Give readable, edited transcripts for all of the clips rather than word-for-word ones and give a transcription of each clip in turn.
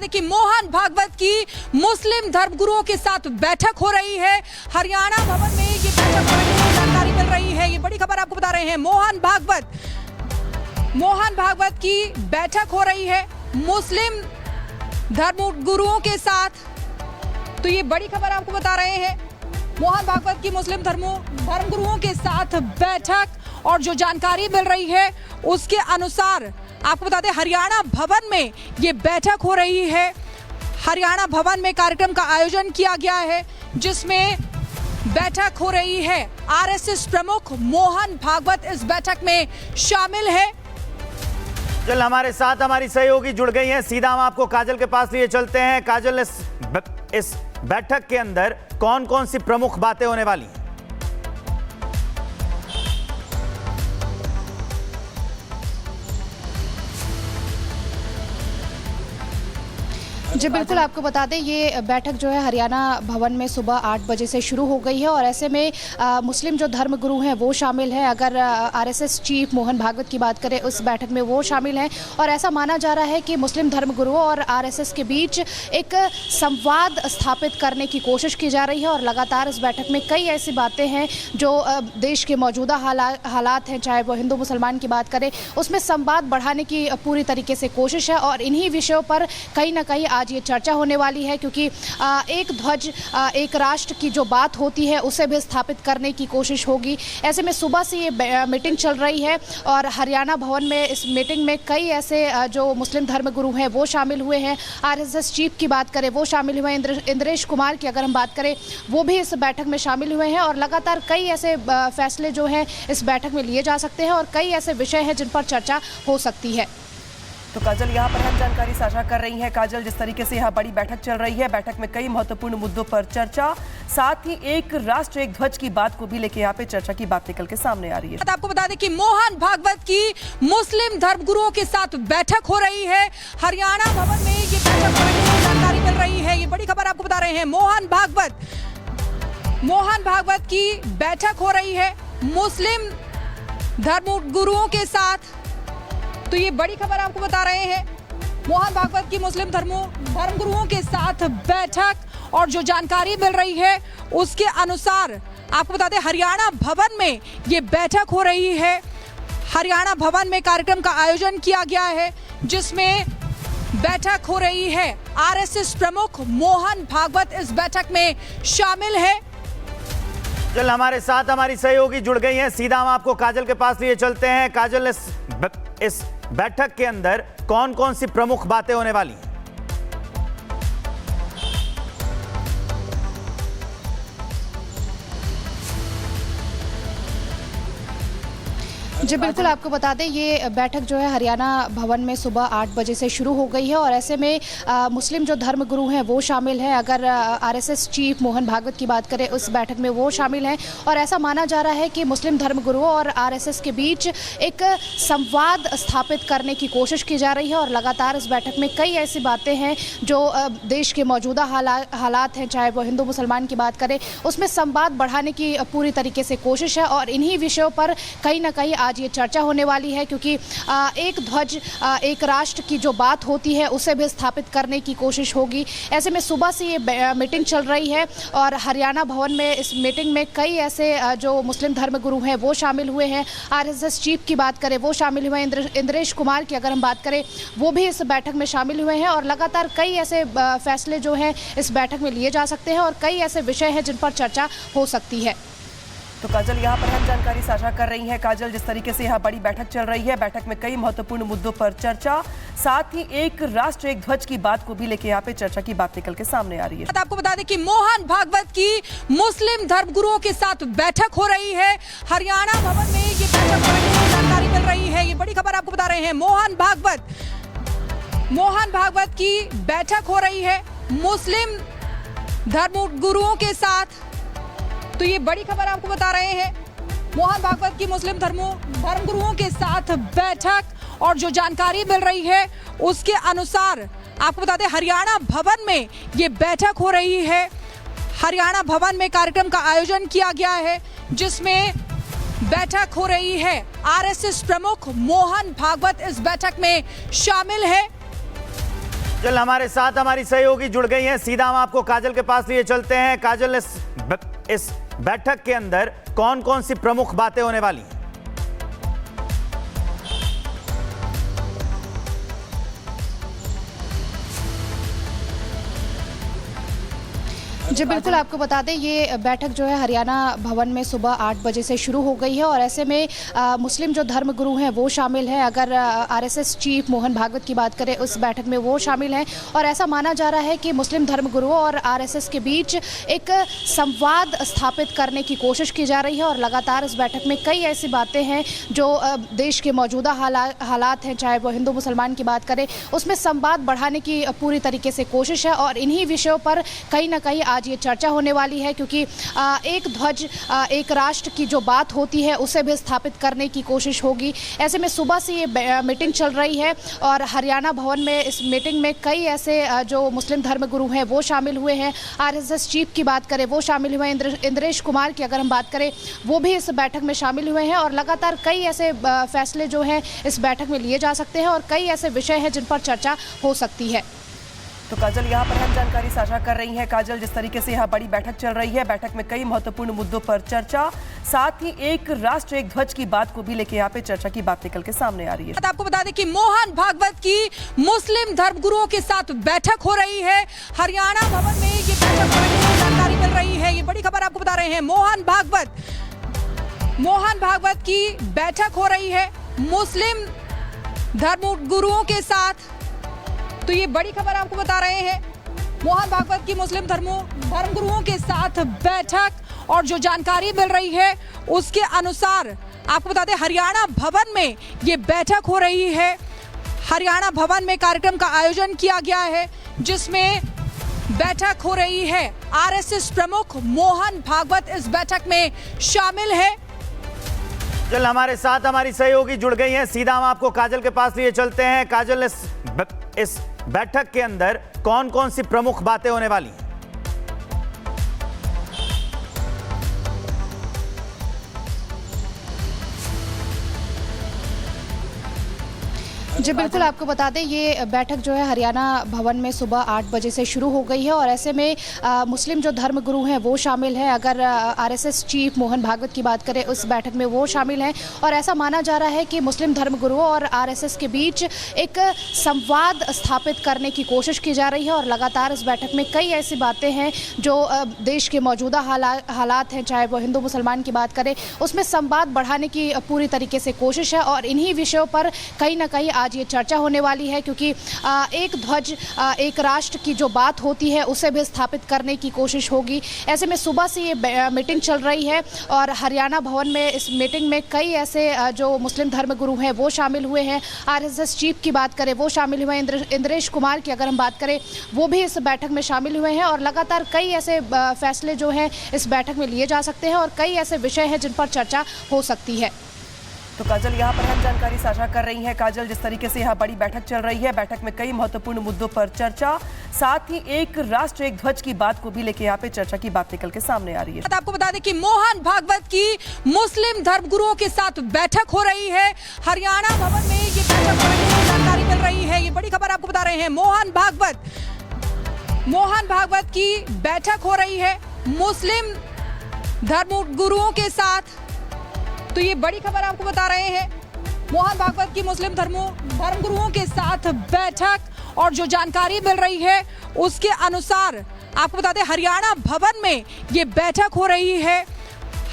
दें कि मोहन भागवत की मुस्लिम धर्मगुरुओं के साथ बैठक हो रही है। हरियाणा भवन में ये बैठक हो रही है, जानकारी मिल रही है। ये बड़ी खबर आपको बता रहे हैं। मोहन भागवत की बैठक हो रही है मुस्लिम धर्मगुरुओं के साथ। तो ये बड़ी खबर आपको बता रहे हैं। मोहन भागवत की मुस्लिम धर्मगुरुओं के साथ बैठक, और जो जानकारी मिल रही है उसके अनुसार आपको बता दें हरियाणा भवन में ये बैठक हो रही है। हरियाणा भवन में कार्यक्रम का आयोजन किया गया है, जिसमें बैठक हो रही है। आरएसएस प्रमुख मोहन भागवत इस बैठक में शामिल है। काजल हमारे साथ हमारी सहयोगी जुड़ गई हैं। सीधा हम आपको काजल के पास लिए चलते हैं। काजल, इस बैठक के अंदर कौन कौन सी प्रमुख बातें होने वाली हैं? जी बिल्कुल, आपको बता दें ये बैठक जो है हरियाणा भवन में सुबह 8 बजे से शुरू हो गई है, और ऐसे में मुस्लिम जो धर्मगुरु हैं वो शामिल हैं। अगर आरएसएस चीफ मोहन भागवत की बात करें, उस बैठक में वो शामिल हैं, और ऐसा माना जा रहा है कि मुस्लिम धर्मगुरुओं और आरएसएस के बीच एक संवाद स्थापित करने की कोशिश की जा रही है। और लगातार इस बैठक में कई ऐसी बातें हैं जो देश के मौजूदा हालात हैं, चाहे वो हिंदू मुसलमान की बात करें, उसमें संवाद बढ़ाने की पूरी तरीके से कोशिश है। और इन्हीं विषयों पर कहीं ना कहीं आज ये चर्चा होने वाली है, क्योंकि एक ध्वज एक राष्ट्र की जो बात होती है उसे भी स्थापित करने की कोशिश होगी। ऐसे में सुबह से ये मीटिंग चल रही है, और हरियाणा भवन में इस मीटिंग में कई ऐसे जो मुस्लिम धर्मगुरु हैं वो शामिल हुए हैं। आरएसएस चीफ की बात करें, वो शामिल हुए हैं। इंद्रेश कुमार की अगर हम बात करें, वो भी इस बैठक में शामिल हुए हैं। और लगातार कई ऐसे फैसले जो हैं इस बैठक में लिए जा सकते हैं, और कई ऐसे विषय हैं जिन पर चर्चा हो सकती है। तो काजल, यहाँ पर हम जानकारी साझा कर रही हैं। काजल, जिस तरीके से यहाँ बड़ी बैठक चल रही है, बैठक में कई महत्वपूर्ण मुद्दों पर चर्चा, साथ ही एक राष्ट्र एक ध्वज की बात को भी लेकर यहाँ पे चर्चा की बात निकल के सामने आ रही है। आपको बता दें कि मोहन भागवत की मुस्लिम धर्मगुरुओं के साथ बैठक हो रही है। हरियाणा भवन में ये बैठक हो रही है, जानकारी मिल रही है। ये बड़ी खबर आपको बता रहे हैं। मोहन भागवत की बैठक हो रही है मुस्लिम धर्मगुरुओं के साथ। तो ये बड़ी खबर आपको बता रहे हैं। मोहन भागवत की मुस्लिम धर्मगुरुओं के साथ बैठक, और जो जानकारी मिल रही है उसके अनुसार आपको बता दें हरियाणा भवन में ये बैठक हो रही है। हरियाणा भवन में कार्यक्रम का आयोजन किया गया है, जिसमें बैठक हो रही है। आरएसएस प्रमुख मोहन भागवत इस बैठक में शामिल है। काजल हमारे साथ हमारी सहयोगी जुड़ गई हैं। सीधा हम आपको काजल के पास लिए चलते हैं। काजल, इस बैठक के अंदर कौन कौन सी प्रमुख बातें होने वाली हैं? जी बिल्कुल, आपको बता दें ये बैठक जो है हरियाणा भवन में सुबह 8 बजे से शुरू हो गई है, और ऐसे में मुस्लिम जो धर्मगुरु हैं वो शामिल हैं। अगर आरएसएस चीफ मोहन भागवत की बात करें, उस बैठक में वो शामिल हैं, और ऐसा माना जा रहा है कि मुस्लिम धर्मगुरुओं और आरएसएस के बीच एक संवाद स्थापित करने की कोशिश की जा रही है। और लगातार इस बैठक में कई ऐसी बातें हैं जो देश के मौजूदा हालात हैं, चाहे वो हिंदू मुसलमान की बात करें, उसमें संवाद बढ़ाने की पूरी तरीके से कोशिश है। और इन्हीं विषयों पर कहीं ना कहीं आज ये चर्चा होने वाली है, क्योंकि एक ध्वज एक राष्ट्र की जो बात होती है उसे भी स्थापित करने की कोशिश होगी। ऐसे में सुबह से ये मीटिंग चल रही है, और हरियाणा भवन में इस मीटिंग में कई ऐसे जो मुस्लिम धर्मगुरु हैं वो शामिल हुए हैं। आरएसएस चीफ की बात करें, वो शामिल हुए हैं। इंद्रेश कुमार की अगर हम बात करें, वो भी इस बैठक में शामिल हुए हैं। और लगातार कई ऐसे फैसले जो हैं इस बैठक में लिए जा सकते हैं, और कई ऐसे विषय हैं जिन पर चर्चा हो सकती है। तो काजल, यहाँ पर हम जानकारी साझा कर रही हैं। काजल, जिस तरीके से यहाँ बड़ी बैठक चल रही है, बैठक में कई महत्वपूर्ण मुद्दों पर चर्चा, साथ ही एक राष्ट्र एक ध्वज की बात को भी लेकर यहाँ पे चर्चा की बात निकल के सामने आ रही है। आपको बता दें कि मोहन भागवत की मुस्लिम धर्मगुरुओं के साथ बैठक हो रही है। हरियाणा भवन में ये बैठक हो रही है, जानकारी मिल रही है। ये बड़ी खबर आपको बता रहे हैं। मोहन भागवत की बैठक हो रही है मुस्लिम धर्मगुरुओं के साथ। तो ये बड़ी खबर आपको बता रहे हैं। मोहन भागवत की मुस्लिम धर्मगुरुओं के साथ बैठक, और जो जानकारी मिल रही है उसके अनुसार आपको बता दें हरियाणा भवन में ये बैठक हो रही है। हरियाणा भवन में कार्यक्रम का आयोजन किया गया है, जिसमें बैठक हो रही है। आरएसएस प्रमुख मोहन भागवत इस बैठक में शामिल है। काजल हमारे साथ हमारी सहयोगी जुड़ गई हैं। सीधा हम आपको काजल के पास लिए चलते हैं। काजल, इस बैठक के अंदर कौन कौन सी प्रमुख बातें होने वाली हैं? जी बिल्कुल आपको बता दें ये बैठक जो है हरियाणा भवन में सुबह 8 बजे से शुरू हो गई है और ऐसे में मुस्लिम जो धर्म गुरु हैं वो शामिल हैं। अगर आरएसएस चीफ मोहन भागवत की बात करें उस बैठक में वो शामिल हैं और ऐसा माना जा रहा है कि मुस्लिम धर्म गुरुओं और आरएसएस के बीच एक संवाद स्थापित करने की कोशिश की जा रही है और लगातार इस बैठक में कई ऐसी बातें हैं जो देश के मौजूदा हालात हैं, चाहे वो हिंदू मुसलमान की बात करें, उसमें संवाद बढ़ाने की पूरी तरीके से कोशिश है और इन्हीं विषयों पर कहीं ना कहीं आज ये चर्चा होने वाली है क्योंकि एक ध्वज एक राष्ट्र की जो बात होती है उसे भी स्थापित करने की कोशिश होगी। ऐसे में सुबह से ये मीटिंग चल रही है और हरियाणा भवन में इस मीटिंग में कई ऐसे जो मुस्लिम धर्म गुरु हैं वो शामिल हुए हैं। आरएसएस चीफ की बात करें वो शामिल हुए हैं, इंद्रेश कुमार की अगर हम बात करें वो भी इस बैठक में शामिल हुए हैं और लगातार कई ऐसे फैसले जो हैं इस बैठक में लिए जा सकते हैं और कई ऐसे विषय हैं जिन पर चर्चा हो सकती है। तो काजल यहाँ पर हम जानकारी साझा कर रही हैं। काजल, जिस तरीके से यहाँ बड़ी बैठक चल रही है, बैठक में कई महत्वपूर्ण मुद्दों पर चर्चा, साथ ही एक राष्ट्र एक ध्वज की बात को भी लेकर यहाँ पे चर्चा की बात निकल के सामने आ रही है। आपको बता दें कि मोहन भागवत की मुस्लिम धर्म गुरुओं के साथ बैठक हो रही है हरियाणा भवन में। ये बैठक हो रही है, जानकारी मिल रही है, ये बड़ी खबर आपको बता रहे हैं। मोहन भागवत की बैठक हो रही है मुस्लिम धर्म गुरुओं के साथ। तो ये बड़ी खबर आपको बता रहे हैं, मोहन भागवत की मुस्लिम धर्म गुरुओं के साथ बैठक और जो जानकारी मिल रही है उसके अनुसार आपको बता दें हरियाणा भवन में ये बैठक हो रही है। हरियाणा भवन में कार्यक्रम का आयोजन किया गया है जिसमें बैठक हो रही है। आरएसएस प्रमुख मोहन भागवत इस बैठक में शामिल है। काजल हमारे साथ हमारी सहयोगी जुड़ गई हैं। सीधा हम आपको काजल के पास लिए चलते हैं। काजल, इस बैठक के अंदर कौन कौन सी प्रमुख बातें होने वाली हैं? जी बिल्कुल आपको बता दें ये बैठक जो है हरियाणा भवन में सुबह 8 बजे से शुरू हो गई है और ऐसे में मुस्लिम जो धर्म गुरु हैं वो शामिल हैं। अगर आरएसएस चीफ मोहन भागवत की बात करें उस बैठक में वो शामिल हैं और ऐसा माना जा रहा है कि मुस्लिम धर्म गुरुओं और आरएसएस के बीच एक संवाद स्थापित करने की कोशिश की जा रही है और लगातार इस बैठक में कई ऐसी बातें हैं जो देश के मौजूदा हालात हैं, चाहे वो हिंदू मुसलमान की बात करें, उसमें संवाद बढ़ाने की पूरी तरीके से कोशिश है और इन्हीं विषयों पर कहीं ना कहीं आज ये चर्चा होने वाली है क्योंकि एक ध्वज एक राष्ट्र की जो बात होती है उसे भी स्थापित करने की कोशिश होगी। ऐसे में सुबह से ये मीटिंग चल रही है और हरियाणा भवन में इस मीटिंग में कई ऐसे जो मुस्लिम धर्म गुरु हैं वो शामिल हुए हैं। आरएसएस चीफ की बात करें वो शामिल हुए हैं, इंद्रेश कुमार की अगर हम बात करें वो भी इस बैठक में शामिल हुए हैं और लगातार कई ऐसे फैसले जो हैं इस बैठक में लिए जा सकते हैं और कई ऐसे विषय हैं जिन पर चर्चा हो सकती है। तो काजल यहाँ पर हम जानकारी साझा कर रही हैं। काजल, जिस तरीके से यहाँ बड़ी बैठक चल रही है, बैठक में कई महत्वपूर्ण मुद्दों पर चर्चा, साथ ही एक राष्ट्र एक ध्वज की बात को भी लेकर यहाँ पे चर्चा की बात निकल के सामने आ रही है। आपको बता दें कि मोहन भागवत की मुस्लिम धर्म गुरुओं के साथ बैठक हो रही है हरियाणा भवन में। ये बैठक हो रही है, जानकारी मिल रही है, ये बड़ी खबर आपको बता रहे हैं। मोहन भागवत की बैठक हो रही है मुस्लिम धर्म गुरुओं के साथ। तो ये बड़ी खबर आपको बता रहे हैं, मोहन भागवत की मुस्लिम धर्म गुरुओं के साथ बैठक और जो जानकारी मिल रही है उसके अनुसार आपको बता दें हरियाणा भवन में ये बैठक हो रही है।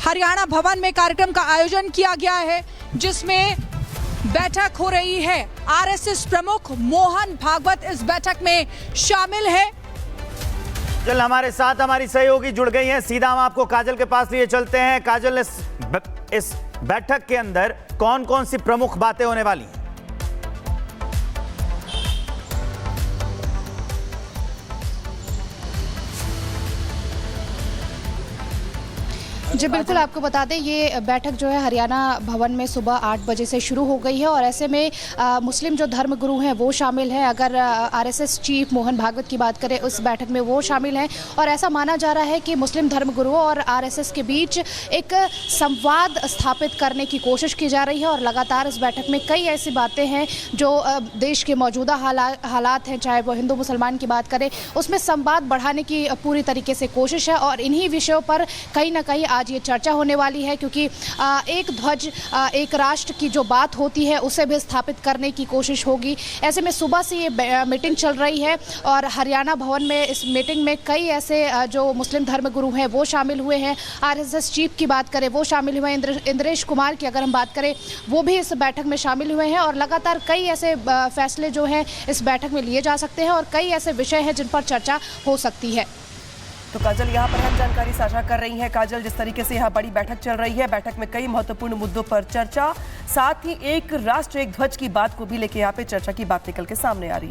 हरियाणा भवन में कार्यक्रम का आयोजन किया गया है जिसमें बैठक हो रही है। आरएसएस प्रमुख मोहन भागवत इस बैठक में शामिल है। काजल हमारे साथ हमारी सहयोगी जुड़ गई हैं। सीधा हम आपको काजल के पास लिए चलते हैं। काजल, इस बैठक के अंदर कौन कौन सी प्रमुख बातें होने वाली हैं? जी बिल्कुल आपको बता दें ये बैठक जो है हरियाणा भवन में सुबह 8 बजे से शुरू हो गई है और ऐसे में मुस्लिम जो धर्मगुरु हैं वो शामिल हैं। अगर आरएसएस चीफ मोहन भागवत की बात करें उस बैठक में वो शामिल हैं और ऐसा माना जा रहा है कि मुस्लिम धर्मगुरुओं और आरएसएस के बीच एक संवाद स्थापित करने की कोशिश की जा रही है और लगातार इस बैठक में कई ऐसी बातें हैं जो देश के मौजूदा हालात हैं, चाहे वो हिंदू मुसलमान की बात करें, उसमें संवाद बढ़ाने की पूरी तरीके से कोशिश है और इन्हीं विषयों पर कहीं ना कहीं आज ये चर्चा होने वाली है क्योंकि एक ध्वज एक राष्ट्र की जो बात होती है उसे भी स्थापित करने की कोशिश होगी। ऐसे में सुबह से ये मीटिंग चल रही है और हरियाणा भवन में इस मीटिंग में कई ऐसे जो मुस्लिम धर्मगुरु हैं वो शामिल हुए हैं। आरएसएस चीफ की बात करें वो शामिल हुए हैं, इंद्रेश कुमार की अगर हम बात करें वो भी इस बैठक में शामिल हुए हैं और लगातार कई ऐसे फैसले जो हैं इस बैठक में लिए जा सकते हैं और कई ऐसे विषय हैं जिन पर चर्चा हो सकती है। तो काजल यहाँ पर हम जानकारी साझा कर रही हैं। काजल, जिस तरीके से यहाँ बड़ी बैठक चल रही है, बैठक में कई महत्वपूर्ण मुद्दों पर चर्चा, साथ ही एक राष्ट्र एक ध्वज की बात को भी लेकर यहाँ पे चर्चा की बात निकल के सामने आ रही है।